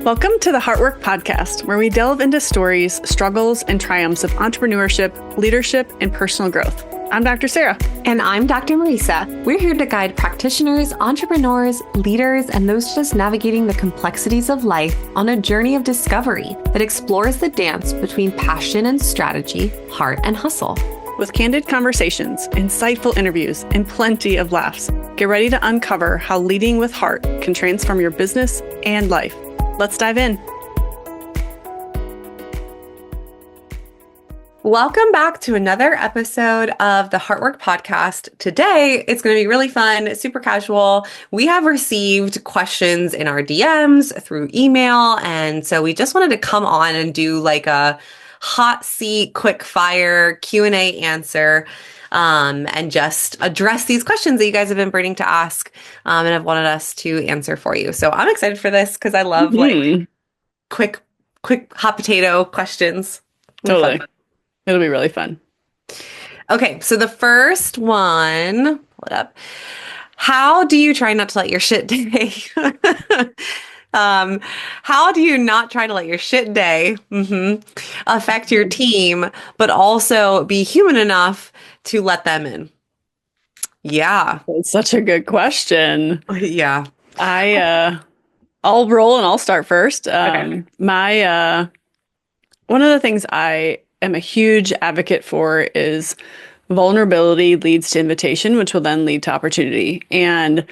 Welcome to the Heartwork Podcast, where we delve into stories, struggles, and triumphs of entrepreneurship, leadership, and personal growth. I'm Dr. Sara. And I'm Dr. Marisa. We're here to guide practitioners, entrepreneurs, leaders, and those just navigating the complexities of life on a journey of discovery that explores the dance between passion and strategy, heart and hustle. With candid conversations, insightful interviews, and plenty of laughs, get ready to uncover how leading with heart can transform your business and life. Let's dive in. Welcome back to another episode of the Heartwork Podcast. Today, it's going to be really fun, super casual. We have received questions in our DMs through email. And so we just wanted to come on and do like a hot seat, quick fire Q&A answer. And just address these questions that you guys have been burning to ask and have wanted us to answer for you. So I'm excited for this because I love like quick hot potato questions. Totally. It'll be really fun. Okay, so the first one, pull it up. How do you try not to let your shit day? How do you not try to let your shit day affect your team, but also be human enough to let them in? Yeah. It's such a good question. Yeah. I'll roll and I'll start first. Okay. One of the things I am a huge advocate for is vulnerability leads to invitation, which will then lead to opportunity. And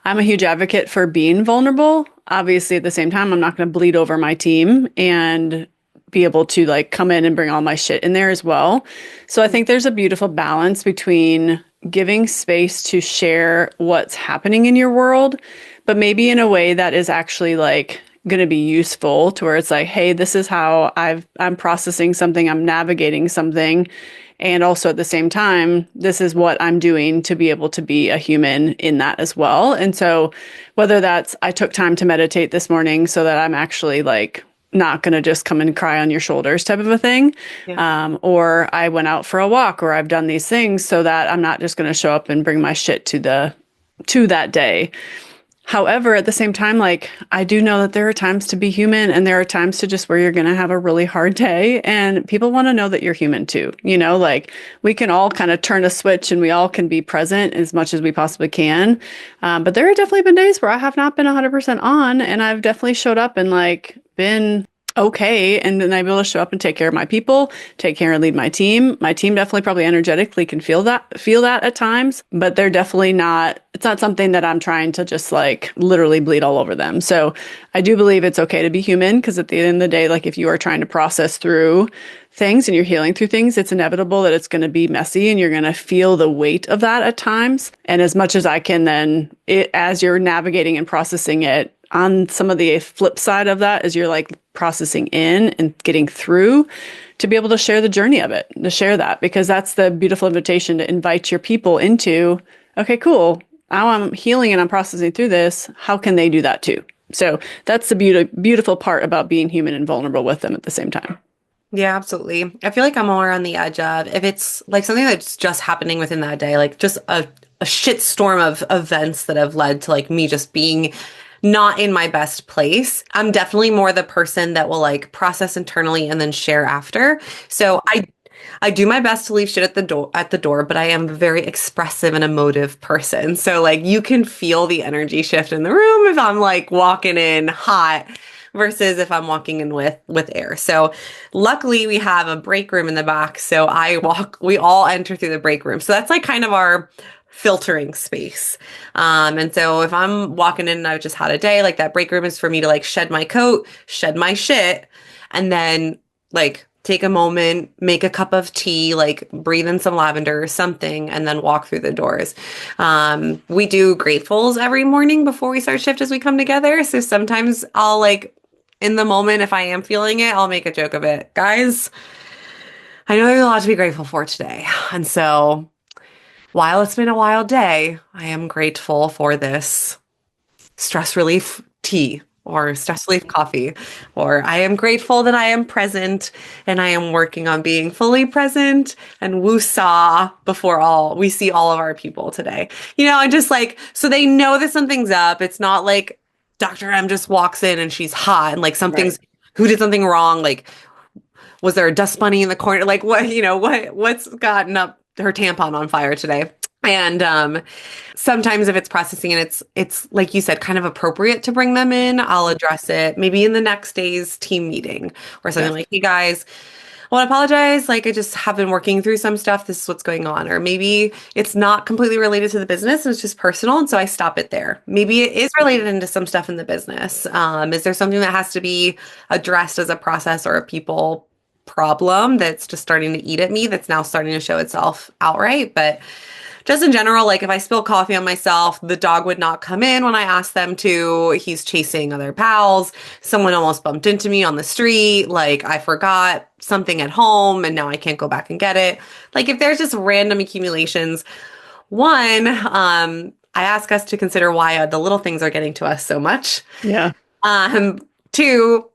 I'm a huge advocate for being vulnerable. Obviously, at the same time, I'm not going to bleed over my team and be able to like come in and bring all my shit in there as well. So I think there's a beautiful balance between giving space to share what's happening in your world, but maybe in a way that is actually like going to be useful to where it's like, hey, this is how I'm processing something, I'm navigating something. And also at the same time, this is what I'm doing to be able to be a human in that as well. And so whether that's I took time to meditate this morning so that I'm actually like not going to just come and cry on your shoulders type of a thing. Yeah. Or I went out for a walk, or I've done these things so that I'm not just going to show up and bring my shit to that day. However, at the same time, like I do know that there are times to be human and there are times to just where you're going to have a really hard day and people want to know that you're human too. You know, like we can all kind of turn a switch and we all can be present as much as we possibly can. But there have definitely been days where I have not been 100% on and I've definitely showed up and like been okay. And then I'm able to show up and take care of my people, take care and lead my team. My team definitely probably energetically can feel that at times, but they're definitely it's not something that I'm trying to just like literally bleed all over them. So I do believe it's okay to be human because at the end of the day, like if you are trying to process through things and you're healing through things, it's inevitable that it's going to be messy and you're going to feel the weight of that at times. And as much as I can then, as you're navigating and processing it, on some of the flip side of that is you're like processing in and getting through to be able to share the journey of it, to share that, because that's the beautiful invitation to invite your people into, okay, cool. Now I'm healing and I'm processing through this. How can they do that too? So that's the beautiful part about being human and vulnerable with them at the same time. Yeah, absolutely. I feel like I'm more on the edge of if it's like something that's just happening within that day, like just a shit storm of events that have led to like me just being not in my best place. I'm definitely more the person that will like process internally and then share after. So I do my best to leave shit at the door, but I am a very expressive and emotive person. So like you can feel the energy shift in the room if I'm like walking in hot versus if I'm walking in with air. So luckily we have a break room in the back. So we all enter through the break room. So that's like kind of our filtering space. And so if I'm walking in and I've just had a day, like that break room is for me to like shed my coat, shed my shit, and then like take a moment, make a cup of tea, like breathe in some lavender or something, and then walk through the doors. We do gratefuls every morning before we start shift as we come together. So sometimes I'll like, in the moment, if I am feeling it, I'll make a joke of it. Guys, I know there's a lot to be grateful for today. And so while it's been a wild day, I am grateful for this stress relief tea or stress relief coffee, or I am grateful that I am present and I am working on being fully present and woo-saw before we see all of our people today. You know, and just like, so they know that something's up. It's not like Dr. M just walks in and she's hot and like Right. something's who did something wrong? Like, was there a dust bunny in the corner? Like what, what's gotten up her tampon on fire today? And sometimes if it's processing and it's like you said, kind of appropriate to bring them in, I'll address it maybe in the next day's team meeting or something Yeah. like, hey guys, I want to apologize. Like, I just have been working through some stuff. This is what's going on. Or maybe it's not completely related to the business. It's just personal. And so I stop it there. Maybe it is related into some stuff in the business. Is there something that has to be addressed as a process or a people problem that's just starting to eat at me that's now starting to show itself outright? But just in general, like if I spill coffee on myself, the dog would not come in when I asked them to. He's chasing other pals. Someone almost bumped into me on the street. Like I forgot something at home and now I can't go back and get it. Like if there's just random accumulations, one, I ask us to consider why the little things are getting to us so much. Yeah. Two,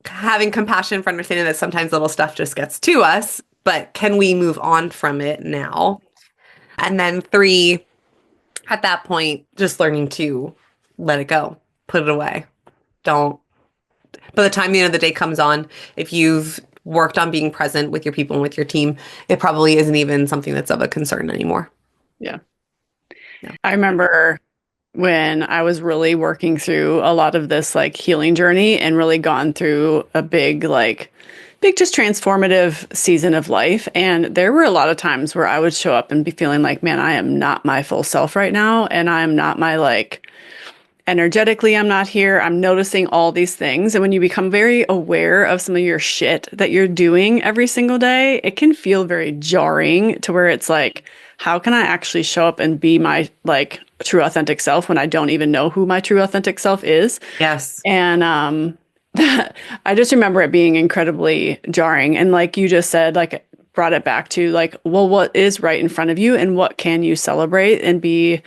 having compassion for understanding that sometimes little stuff just gets to us, but can we move on from it now? And then three, at that point, just learning to let it go, put it away. Don't, by the time the end of the day comes on, if you've worked on being present with your people and with your team, it probably isn't even something that's of a concern anymore. Yeah. Yeah. I remember when I was really working through a lot of this like healing journey and really gone through a big just transformative season of life. And there were a lot of times where I would show up and be feeling like, man, I am not my full self right now. And I'm not my like energetically, I'm not here. I'm noticing all these things. And when you become very aware of some of your shit that you're doing every single day, it can feel very jarring to where it's like, how can I actually show up and be my like true authentic self when I don't even know who my true authentic self is? Yes. And I just remember it being incredibly jarring. And like you just said, like brought it back to like, well, what is right in front of you and what can you celebrate and be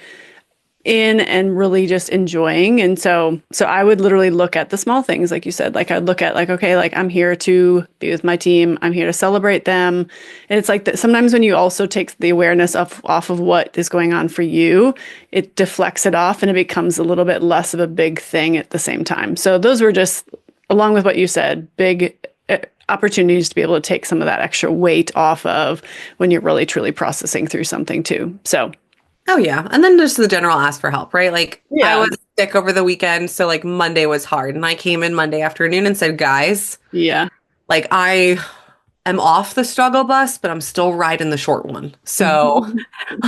in and really just enjoying. And so I would literally look at the small things, like you said, like I'd look at like, okay, like I'm here to be with my team. I'm here to celebrate them. And it's like that sometimes when you also take the awareness off of what is going on for you, it deflects it off and it becomes a little bit less of a big thing at the same time. So those were just, along with what you said, big opportunities to be able to take some of that extra weight off of when you're really truly processing through something too. So Oh yeah. And then just the general ask for help, right? Like I yeah, was sick over the weekend, so like Monday was hard. And I came in Monday afternoon and said, guys, yeah. like I'm off the struggle bus, but I'm still riding the short one. So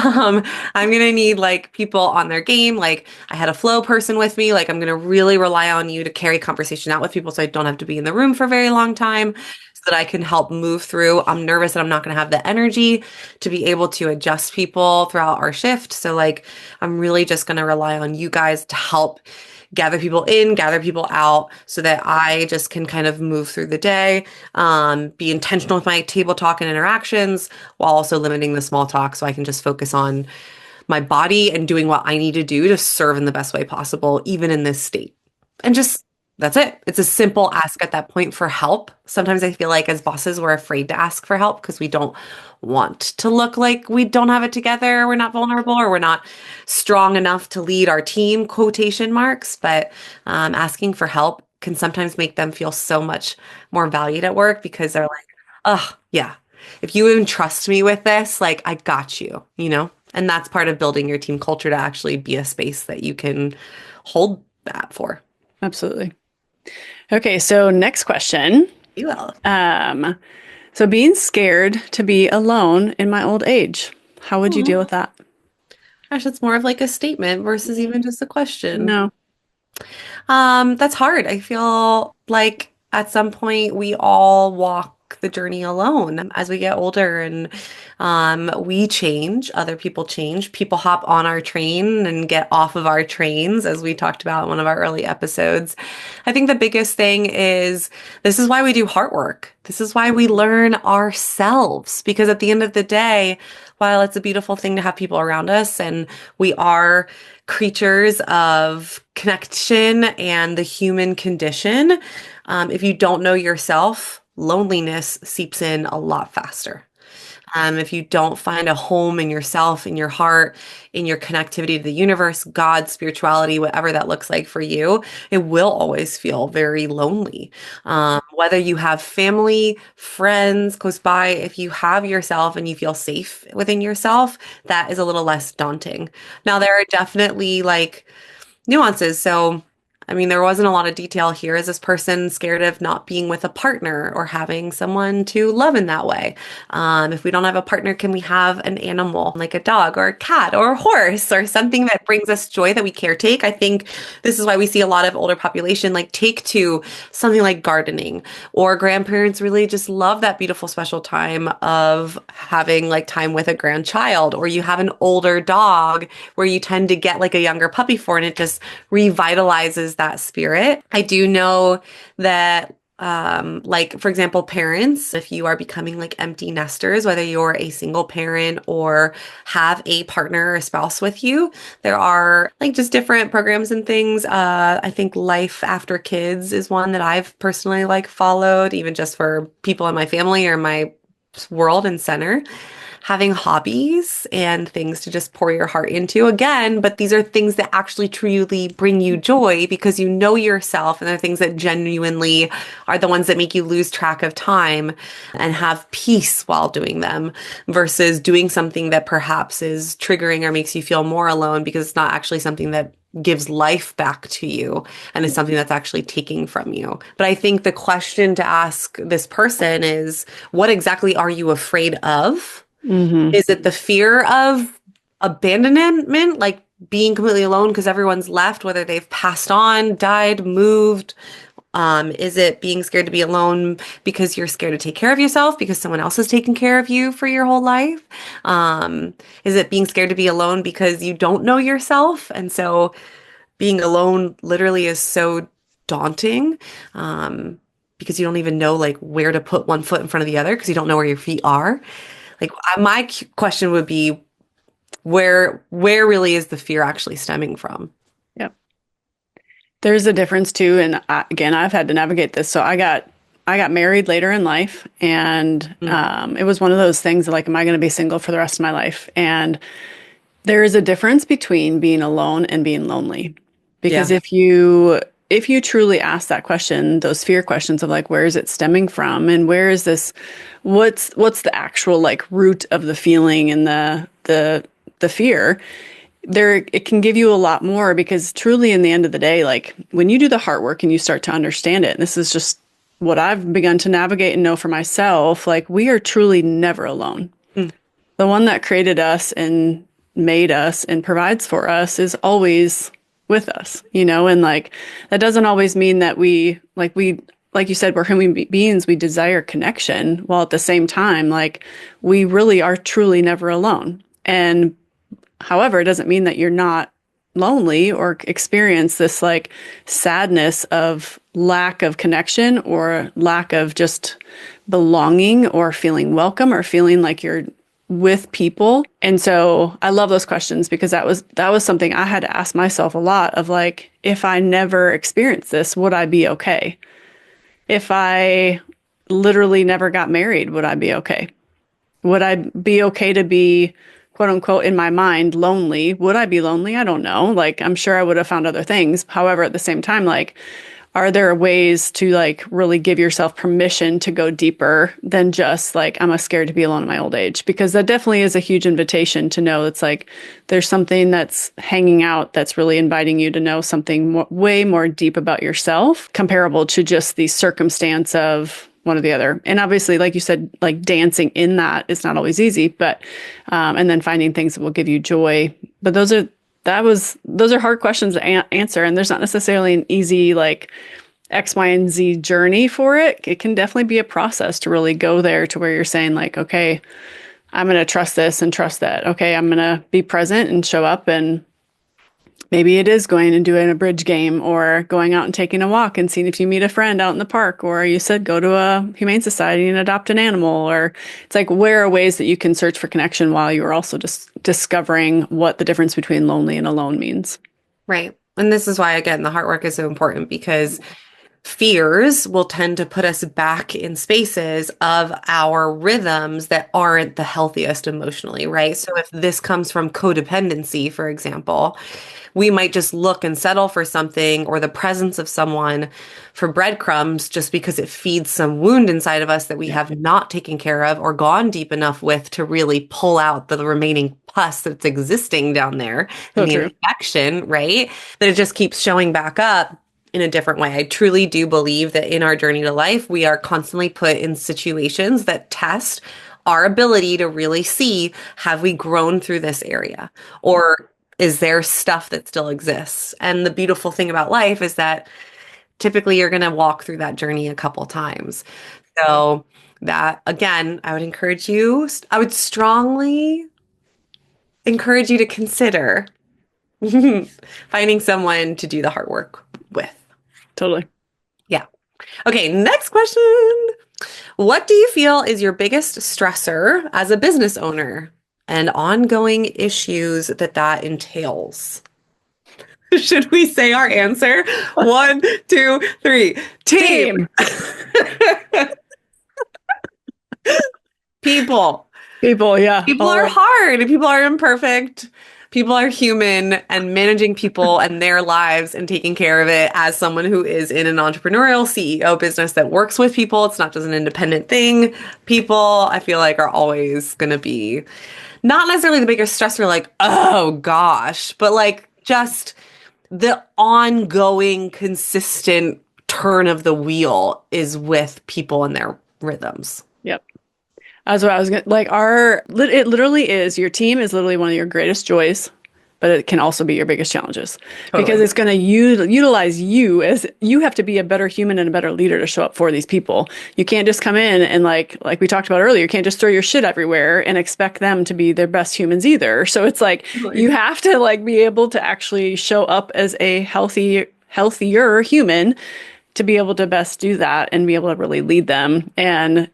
um, I'm gonna need like people on their game. Like I had a flow person with me. Like I'm gonna really rely on you to carry conversation out with people so I don't have to be in the room for a very long time so that I can help move through. I'm nervous that I'm not gonna have the energy to be able to adjust people throughout our shift. So like I'm really just gonna rely on you guys to help gather people in, gather people out so that I just can kind of move through the day, be intentional with my table talk and interactions while also limiting the small talk so I can just focus on my body and doing what I need to do to serve in the best way possible, even in this state. And just that's it. It's a simple ask at that point for help. Sometimes I feel like as bosses, we're afraid to ask for help because we don't want to look like we don't have it together, we're not vulnerable, or we're not strong enough to lead our team, quotation marks. But asking for help can sometimes make them feel so much more valued at work because they're like, oh, yeah, if you even trust me with this, like I got you, you know? And that's part of building your team culture to actually be a space that you can hold that for. Absolutely. Okay, so next question. You will. Um, so being scared to be alone in my old age, how would you deal with that? Gosh, it's more of like a statement versus even just a question. No. That's hard. I feel like at some point we all walk the journey alone as we get older and we change, other people change, people hop on our train and get off of our trains, as we talked about in one of our early episodes. I think the biggest thing is this is why we do heart work. This is why we learn ourselves, because at the end of the day, while it's a beautiful thing to have people around us and we are creatures of connection and the human condition, if you don't know yourself, loneliness seeps in a lot faster. If you don't find a home in yourself, in your heart, in your connectivity to the universe, God, spirituality, whatever that looks like for you, it will always feel very lonely. Whether you have family, friends close by, if you have yourself and you feel safe within yourself, that is a little less daunting. Now, there are definitely like nuances. So, I mean, there wasn't a lot of detail here. Is this person scared of not being with a partner or having someone to love in that way? If we don't have a partner, can we have an animal like a dog or a cat or a horse or something that brings us joy that we caretake? I think this is why we see a lot of older population like take to something like gardening, or grandparents really just love that beautiful special time of having like time with a grandchild, or you have an older dog where you tend to get like a younger puppy for, and it just revitalizes that spirit. I do know that like for example, parents, if you are becoming like empty nesters, whether you're a single parent or have a partner or a spouse with you, there are like just different programs and things. I think Life After Kids is one that I've personally like followed, even just for people in my family or my world and center, having hobbies and things to just pour your heart into again. But these are things that actually truly bring you joy because you know yourself, and they're things that genuinely are the ones that make you lose track of time and have peace while doing them, versus doing something that perhaps is triggering or makes you feel more alone because it's not actually something that gives life back to you and is something that's actually taking from you. But I think the question to ask this person is, what exactly are you afraid of? Hmm. Is it the fear of abandonment, like being completely alone because everyone's left, whether they've passed on, died, moved? Is it being scared to be alone because you're scared to take care of yourself because someone else has taken care of you for your whole life? Is it being scared to be alone because you don't know yourself? And so being alone literally is so daunting, because you don't even know like where to put one foot in front of the other because you don't know where your feet are. Like my question would be, where really is the fear actually stemming from? Yep. There's a difference too, and again, I've had to navigate this. So I got married later in life, and Mm, it was one of those things like, am I going to be single for the rest of my life? And there is a difference between being alone and being lonely. Because yeah. if you truly ask that question, those fear questions of like, where is it stemming from, and where is this, what's the actual like root of the feeling and the fear, there it can give you a lot more, because truly in the end of the day, like when you do the heart work and you start to understand it, and this is just what I've begun to navigate and know for myself, like we are truly never alone. Mm, The one that created us and made us and provides for us is always with us, and like that doesn't always mean that like you said, we're human beings, we desire connection, while at the same time, like we really are truly never alone. And however, it doesn't mean that you're not lonely or experience this like sadness of lack of connection or lack of just belonging or feeling welcome or feeling like you're with people. And so I love those questions, because that was something I had to ask myself a lot of like, if I never experienced this, would I be okay? If I literally never got married, would I be okay? Would I be okay to be, quote unquote, in my mind, lonely? Would I be lonely? I don't know. Like, I'm sure I would have found other things. However, at the same time, like, are there ways to like really give yourself permission to go deeper than just like, I'm scared to be alone in my old age? Because that definitely is a huge invitation to know it's like there's something that's hanging out that's really inviting you to know something way more deep about yourself, comparable to just the circumstance of one or the other. And obviously, like you said, like dancing in that is not always easy, but and then finding things that will give you joy. But those are hard questions to answer, and there's not necessarily an easy like X, Y, and Z journey for it. It can definitely be a process to really go there to where you're saying like, okay, I'm going to trust this and trust that. Okay, I'm going to be present and show up, and maybe it is going and doing a bridge game or going out and taking a walk and seeing if you meet a friend out in the park, or you said go to a humane society and adopt an animal, or it's like, where are ways that you can search for connection while you're also just discovering what the difference between lonely and alone means. right. And this is why, again, the heart work is so important, because fears will tend to put us back in spaces of our rhythms that aren't the healthiest emotionally, right? So if this comes from codependency, for example, we might just look and settle for something or the presence of someone for breadcrumbs just because it feeds some wound inside of us that we Yeah. have not taken care of or gone deep enough with to really pull out the remaining pus that's existing down there So and the true. infection, right? That it just keeps showing back up in a different way. I truly do believe that in our journey to life, we are constantly put in situations that test our ability to really see, have we grown through this area? Or is there stuff that still exists? And the beautiful thing about life is that typically you're going to walk through that journey a couple times. So that again, I would strongly encourage you to consider finding someone to do the hard work with. Totally. Yeah. Okay, next question. What do you feel is your biggest stressor as a business owner and ongoing issues that entails? Should we say our answer? One, two, three. Team. Team. People. People, yeah. People All are right. hard. People are imperfect. People are human, and managing people and their lives and taking care of it as someone who is in an entrepreneurial CEO business that works with people. It's not just an independent thing. People, I feel like, are always going to be not necessarily the biggest stressor, like, oh gosh, but like just the ongoing, consistent turn of the wheel is with people and their rhythms. Yep. That's what I was gonna like. It literally is your team is literally one of your greatest joys, but it can also be your biggest challenges because Totally. it's going to utilize you as you have to be a better human and a better leader to show up for these people. You can't just come in and like we talked about earlier, you can't just throw your shit everywhere and expect them to be their best humans either. So it's like Totally. you have to like be able to actually show up as a healthier human to be able to best do that and be able to really lead them and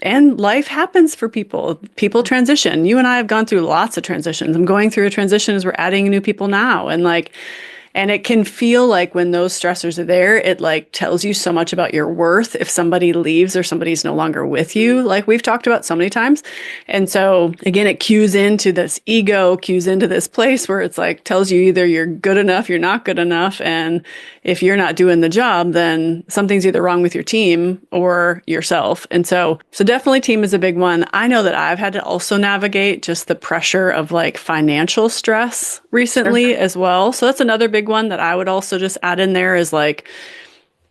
life happens for people. People transition. You and I have gone through lots of transitions. I'm going through a transition as we're adding new people now. And it can feel like when those stressors are there, it like tells you so much about your worth if somebody leaves or somebody's no longer with you, like we've talked about so many times. And so again, it cues into this ego, cues into this place where it's like tells you either you're good enough, you're not good enough. And if you're not doing the job, then something's either wrong with your team or yourself. And so definitely team is a big one. I know that I've had to also navigate just the pressure of like financial stress recently as well. So that's another big one that I would also just add in there is like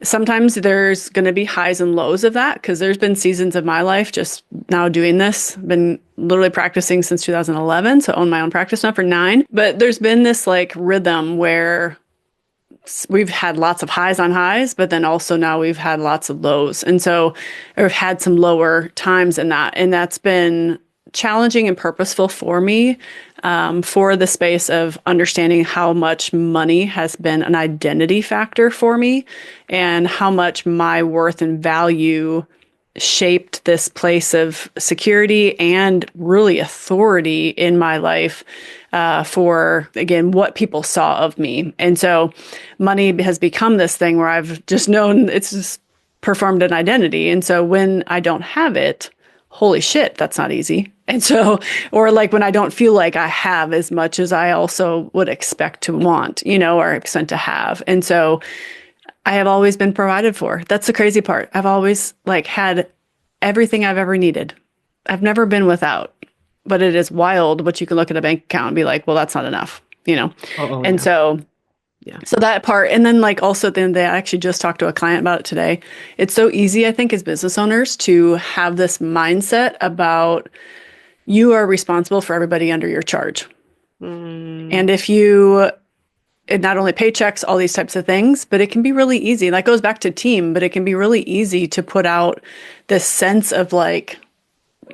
sometimes there's going to be highs and lows of that because there's been seasons of my life just now doing this, been literally practicing since 2011. So I own my own practice now for 9. But there's been this like rhythm where we've had lots of highs on highs, but then also now we've had lots of lows. And so I've had some lower times in that. And that's been challenging and purposeful for me for the space of understanding how much money has been an identity factor for me and how much my worth and value shaped this place of security and really authority in my life for, again, what people saw of me. And so money has become this thing where I've just known it's just performed an identity. And so when I don't have it, holy shit, that's not easy. And so, or like when I don't feel like I have as much as I also would expect to want, or expect to have. And so I have always been provided for. That's the crazy part. I've always like had everything I've ever needed. I've never been without, but it is wild what you can look at a bank account and be like, well, that's not enough. Oh, And yeah. so Yeah. so that part, and then like also at the end of the day, I actually just talked to a client about it today. It's so easy, I think, as business owners to have this mindset about you are responsible for everybody under your charge. Mm. And it not only paychecks, all these types of things, but it can be really easy. That goes back to team, but it can be really easy to put out this sense of like,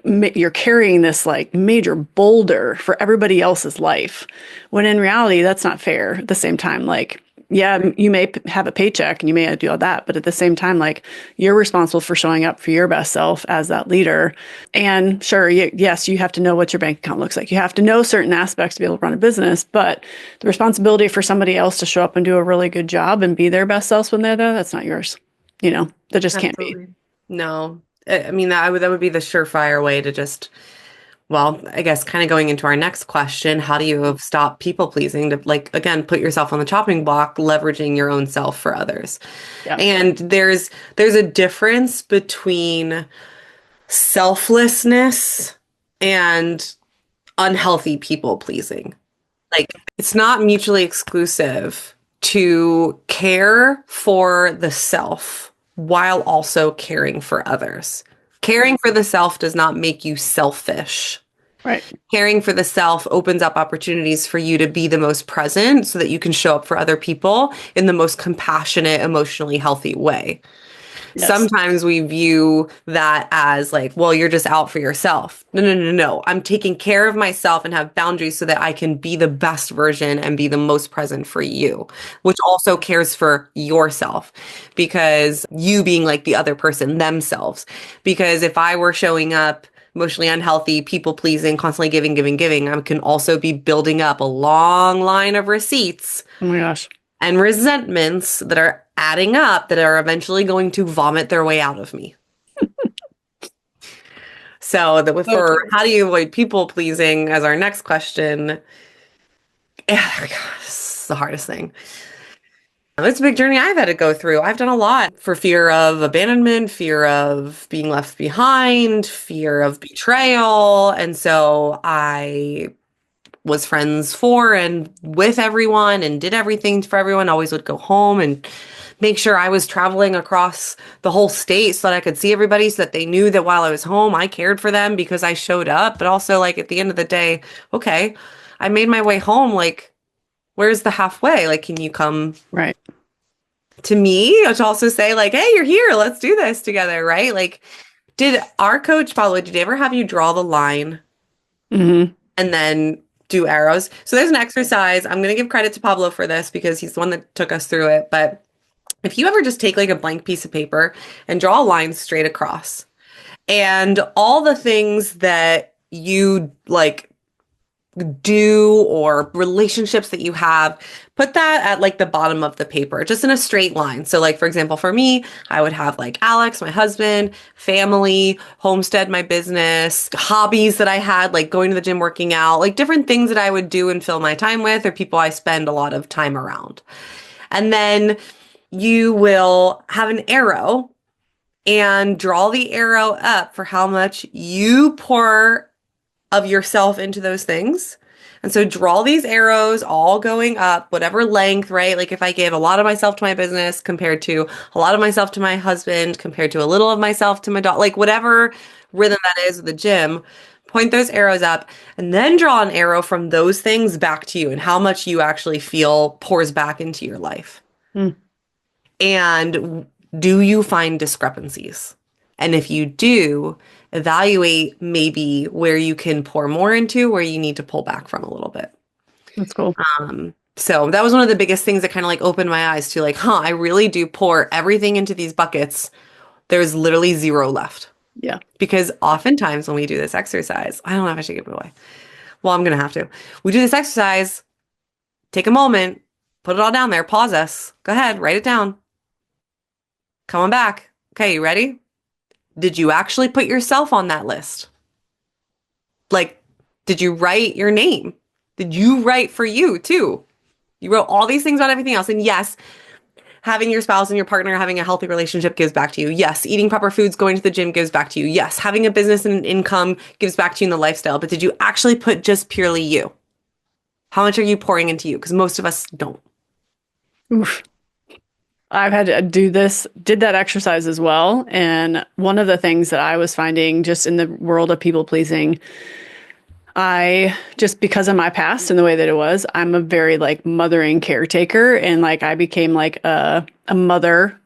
you're carrying this like major boulder for everybody else's life when in reality that's not fair at the same time. Like, yeah, you may have a paycheck and you may do all that, but at the same time, like you're responsible for showing up for your best self as that leader. And sure, yes, you have to know what your bank account looks like. You have to know certain aspects to be able to run a business, but the responsibility for somebody else to show up and do a really good job and be their best selves when they're there, that's not yours. That just can't be. Absolutely. No. I mean, that would be the surefire way to just, well, I guess kind of going into our next question, how do you stop people pleasing to like again put yourself on the chopping block, leveraging your own self for others? Yeah. And there's a difference between selflessness and unhealthy people pleasing. Like it's not mutually exclusive to care for the self while also caring for others. Caring for the self does not make you selfish. Right. Caring for the self opens up opportunities for you to be the most present so that you can show up for other people in the most compassionate, emotionally healthy way. Yes. Sometimes we view that as like, well, you're just out for yourself. No, no, no, no. I'm taking care of myself and have boundaries so that I can be the best version and be the most present for you, which also cares for yourself because you being like the other person themselves. Because if I were showing up emotionally unhealthy, people pleasing, constantly giving, giving, giving, I can also be building up a long line of receipts Oh my gosh. and resentments that are adding up that are eventually going to vomit their way out of me. So that So for true. how do you avoid people pleasing as our next question, yeah, it's the hardest thing. It's a big journey I've had to go through. I've done a lot for fear of abandonment, fear of being left behind, fear of betrayal. And so I was friends for and with everyone and did everything for everyone, always would go home and make sure I was traveling across the whole state so that I could see everybody so that they knew that while I was home, I cared for them because I showed up. But also, like, at the end of the day, okay, I made my way home. Like, where's the halfway? Like, can you come Right. to me to also say, like, hey, you're here. Let's do this together, right? Like, did our coach, Pablo, did he ever have you draw the line Hmm. and then do arrows? So there's an exercise. I'm going to give credit to Pablo for this because he's the one that took us through it. But if you ever just take like a blank piece of paper and draw a line straight across and all the things that you like do or relationships that you have, put that at like the bottom of the paper, just in a straight line. So like, for example, for me, I would have like Alex, my husband, family, homestead, my business, hobbies that I had, like going to the gym, working out, like different things that I would do and fill my time with, or people I spend a lot of time around. And then you will have an arrow and draw the arrow up for how much you pour of yourself into those things. And so draw these arrows all going up, whatever length, right? Like if I gave a lot of myself to my business compared to a lot of myself to my husband, compared to a little of myself to my dog, like whatever rhythm that is with the gym, point those arrows up and then draw an arrow from those things back to you and how much you actually feel pours back into your life. Mm. And do you find discrepancies? And if you do, evaluate maybe where you can pour more into, where you need to pull back from a little bit. That's cool. So that was one of the biggest things that kind of like opened my eyes to like, huh, I really do pour everything into these buckets. There's literally zero left. Yeah. Because oftentimes when we do this exercise, I don't know if I should give it away. Well, I'm going to have to. We do this exercise, take a moment, put it all down there, pause us. Go ahead, write it down. Come on back. Okay, you ready? Did you actually put yourself on that list? Like, did you write your name? Did you write for you too? You wrote all these things about everything else. And yes, having your spouse and your partner having a healthy relationship gives back to you. Yes, eating proper foods, going to the gym gives back to you. Yes, having a business and an income gives back to you in the lifestyle. But did you actually put just purely you? How much are you pouring into you? Because most of us don't. Oof. I've had to did that exercise as well. And one of the things that I was finding just in the world of people pleasing, I just because of my past and the way that it was, I'm a very like mothering caretaker. And like I became like a mother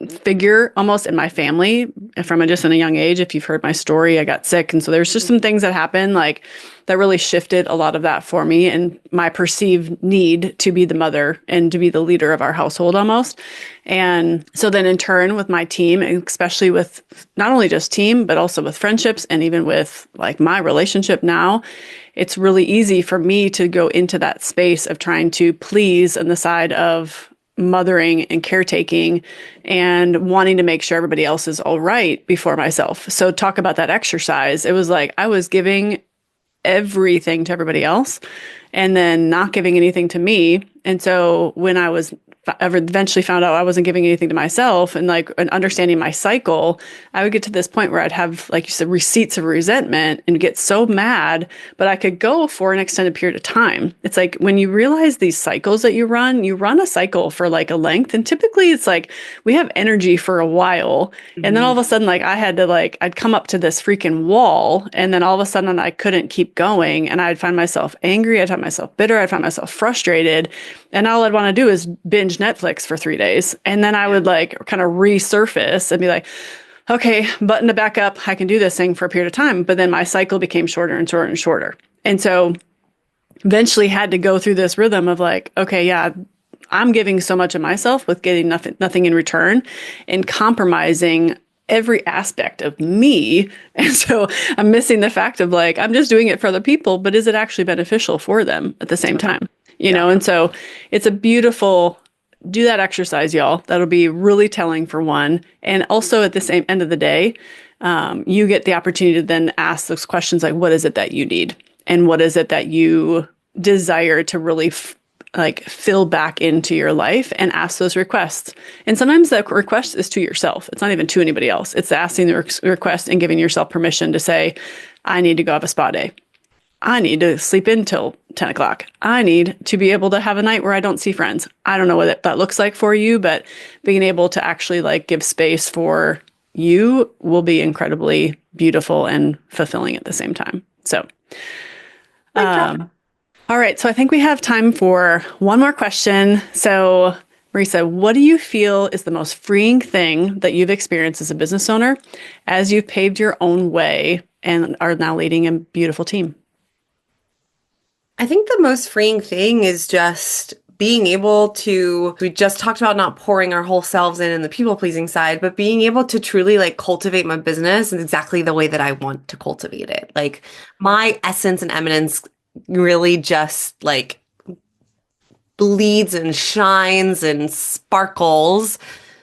figure almost in my family from just in a young age. If you've heard my story, I got sick. And so there's just some things that happened like that really shifted a lot of that for me and my perceived need to be the mother and to be the leader of our household almost. And so then in turn with my team, especially with not only just team, but also with friendships and even with like my relationship now, it's really easy for me to go into that space of trying to please on the side of mothering and caretaking and wanting to make sure everybody else is all right before myself. So talk about that exercise. It was like I was giving everything to everybody else and then not giving anything to me. And so when I was eventually found out I wasn't giving anything to myself and like and understanding my cycle, I would get to this point where I'd have, like you said, receipts of resentment and get so mad, but I could go for an extended period of time. It's like when you realize these cycles that you run a cycle for like a length. And typically it's like we have energy for a while. And then all Mhm. of a sudden, like I had to like, I'd come up to this freaking wall. And then all of a sudden I couldn't keep going. And I'd find myself angry. I'd find myself bitter. I'd find myself frustrated. And all I'd want to do is binge Netflix for 3 days. And then I would like kind of resurface and be like, okay, button to back up. I can do this thing for a period of time. But then my cycle became shorter and shorter and shorter. And so eventually had to go through this rhythm of like, okay, yeah, I'm giving so much of myself with getting nothing in return and compromising every aspect of me. And so I'm missing the fact of like, I'm just doing it for other people, but is it actually beneficial for them at the same Totally. time? Yeah. And so it's a beautiful, do that exercise, y'all. That'll be really telling for one. And also at the same end of the day, you get the opportunity to then ask those questions like, what is it that you need? And what is it that you desire to really like fill back into your life and ask those requests. And sometimes the request is to yourself. It's not even to anybody else. It's asking the request and giving yourself permission to say, I need to go have a spa day. I need to sleep in till 10 o'clock. I need to be able to have a night where I don't see friends. I don't know what that looks like for you, but being able to actually like give space for you will be incredibly beautiful and fulfilling at the same time. So, Mic drop. all right. So I think we have time for one more question. So, Marisa, what do you feel is the most freeing thing that you've experienced as a business owner as you've paved your own way and are now leading a beautiful team? I think the most freeing thing is just being able to, we just talked about not pouring our whole selves in the people pleasing side, but being able to truly like cultivate my business in exactly the way that I want to cultivate it. Like my essence and eminence really just like bleeds and shines and sparkles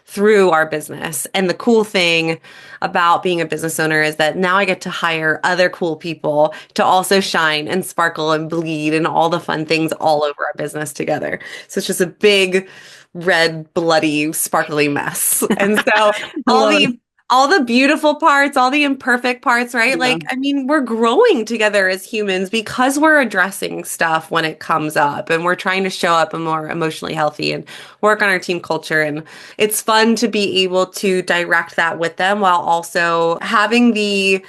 through our business. And the cool thing about being a business owner is that now I get to hire other cool people to also shine and sparkle and bleed and all the fun things all over our business together. So it's just a big red, bloody, sparkly mess. And so I all love it. the all the beautiful parts, all the imperfect parts, right? Yeah. Like, I mean, we're growing together as humans because we're addressing stuff when it comes up and we're trying to show up and more emotionally healthy and work on our team culture. And it's fun to be able to direct that with them while also having the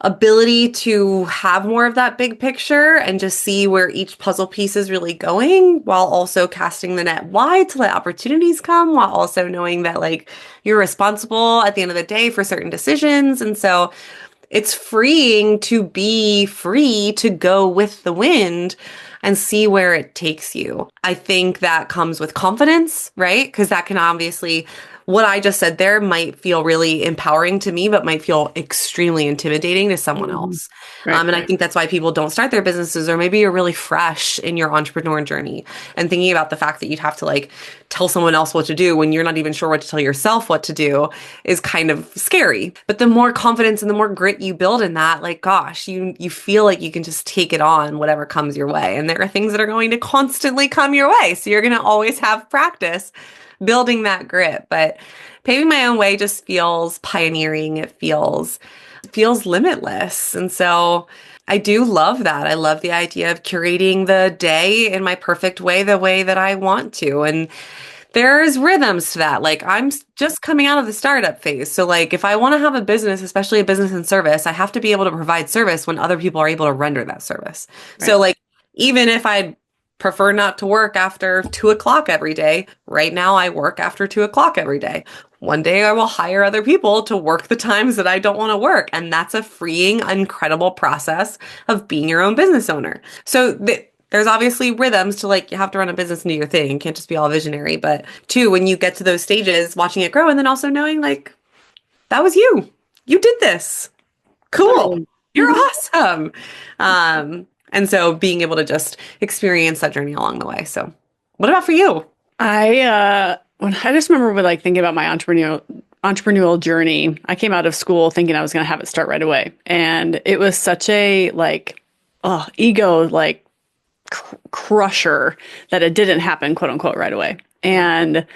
ability to have more of that big picture and just see where each puzzle piece is really going while also casting the net wide to let opportunities come while also knowing that like you're responsible at the end of the day for certain decisions. And so it's freeing to be free to go with the wind and see where it takes you. I think that comes with confidence, right? Because that can obviously, what I just said there might feel really empowering to me, but might feel extremely intimidating to someone Mhm. else. Right. And I think that's why people don't start their businesses, or maybe you're really fresh in your entrepreneur journey and thinking about the fact that you'd have to like tell someone else what to do when you're not even sure what to tell yourself what to do is kind of scary. But the more confidence and the more grit you build in that, like gosh, you feel like you can just take it on whatever comes your way. And there are things that are going to constantly come your way. So you're going to always have practice building that grit. But paving my own way just feels pioneering. It feels limitless. And so I do love that. I love the idea of curating the day in my perfect way, the way that I want to. And there's rhythms to that. Like just coming out of the startup phase. So like if I want to have a business, especially a business in service, I have to be able to provide service when other people are able to render that service. Right. So like even if I prefer not to work after 2 o'clock every day, right now I work after 2 o'clock every day. One day I will hire other people to work the times that I don't want to work. And that's a freeing, incredible process of being your own business owner. So there's obviously rhythms to like, you have to run a business and do your thing. You can't just be all visionary. But two, when you get to those stages, watching it grow and then also knowing like, that was you. You did this. Cool. Totally. You're awesome. And so being able to just experience that journey along the way. So what about for you? When I just remember with like thinking about my entrepreneurial journey, I came out of school thinking I was going to have it start right away. And it was such a like, ego, like crusher that it didn't happen, quote unquote, right away. And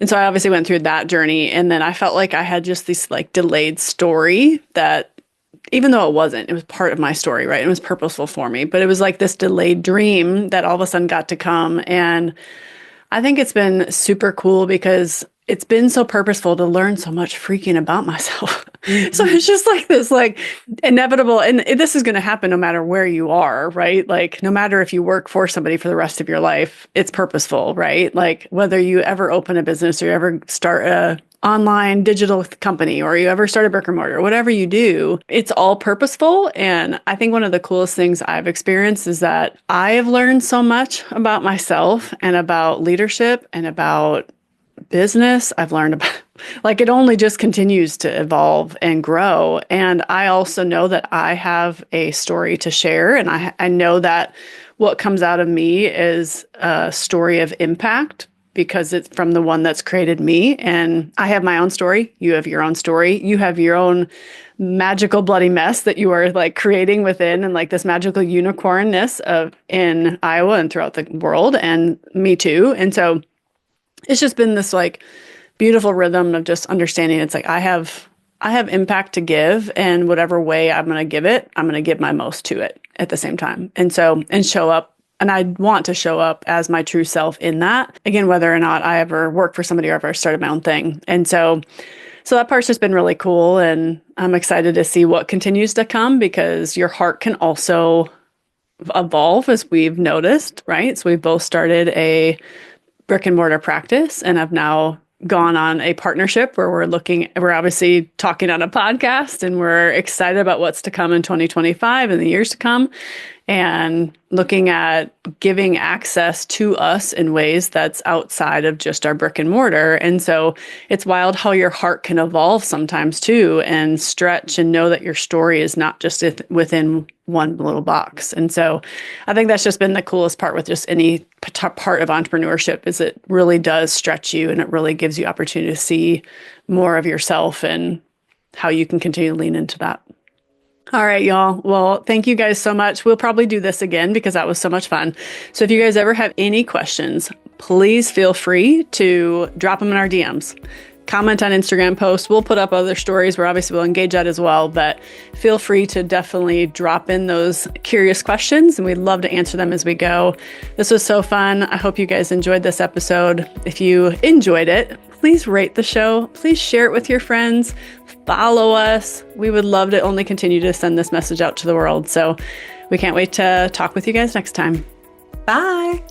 so I obviously went through that journey. And then I felt like I had just this like delayed story that even though it was part of my story, right? It was purposeful for me, but it was like this delayed dream that all of a sudden got to come. And I think it's been super cool because it's been so purposeful to learn so much freaking about myself. So Mhm. it's just like this like inevitable, and this is going to happen no matter where you are, right? Like no matter if you work for somebody for the rest of your life, it's purposeful, right? Like whether you ever open a business or you ever start a online digital company or you ever start a brick and mortar, whatever you do, it's all purposeful. And I think one of the coolest things I've experienced is that I have learned so much about myself and about leadership and about business. I've learned about like it only just continues to evolve and grow. And I also know that I have a story to share. And I know that what comes out of me is a story of impact because it's from the one that's created me. And I have my own story. You have your own story. You have your own magical bloody mess that you are like creating within and like this magical unicornness of in Iowa and throughout the world and me too. And so it's just been this like beautiful rhythm of just understanding it's like I have impact to give and whatever way I'm going to give it, I'm going to give my most to it at the same time. And so and show up and I want to show up as my true self in that. Again, whether or not I ever work for somebody or ever started my own thing. And so that part's just been really cool and I'm excited to see what continues to come because your heart can also evolve as we've noticed, right? So we've both started a brick and mortar practice and I've now gone on a partnership where we're obviously talking on a podcast and we're excited about what's to come in 2025 and the years to come and looking at giving access to us in ways that's outside of just our brick and mortar. And so it's wild how your heart can evolve sometimes too and stretch and know that your story is not just within one little box. And so I think that's just been the coolest part with just any part of entrepreneurship is it really does stretch you and it really gives you opportunity to see more of yourself and how you can continue to lean into that. All right, y'all. Well, thank you guys so much. We'll probably do this again because that was so much fun. So if you guys ever have any questions, please feel free to drop them in our DMs. Comment on Instagram posts. We'll put up other stories where obviously we'll engage that as well, but feel free to definitely drop in those curious questions and we'd love to answer them as we go. This was so fun. I hope you guys enjoyed this episode. If you enjoyed it, please rate the show. Please share it with your friends. Follow us. We would love to only continue to send this message out to the world. So we can't wait to talk with you guys next time. Bye.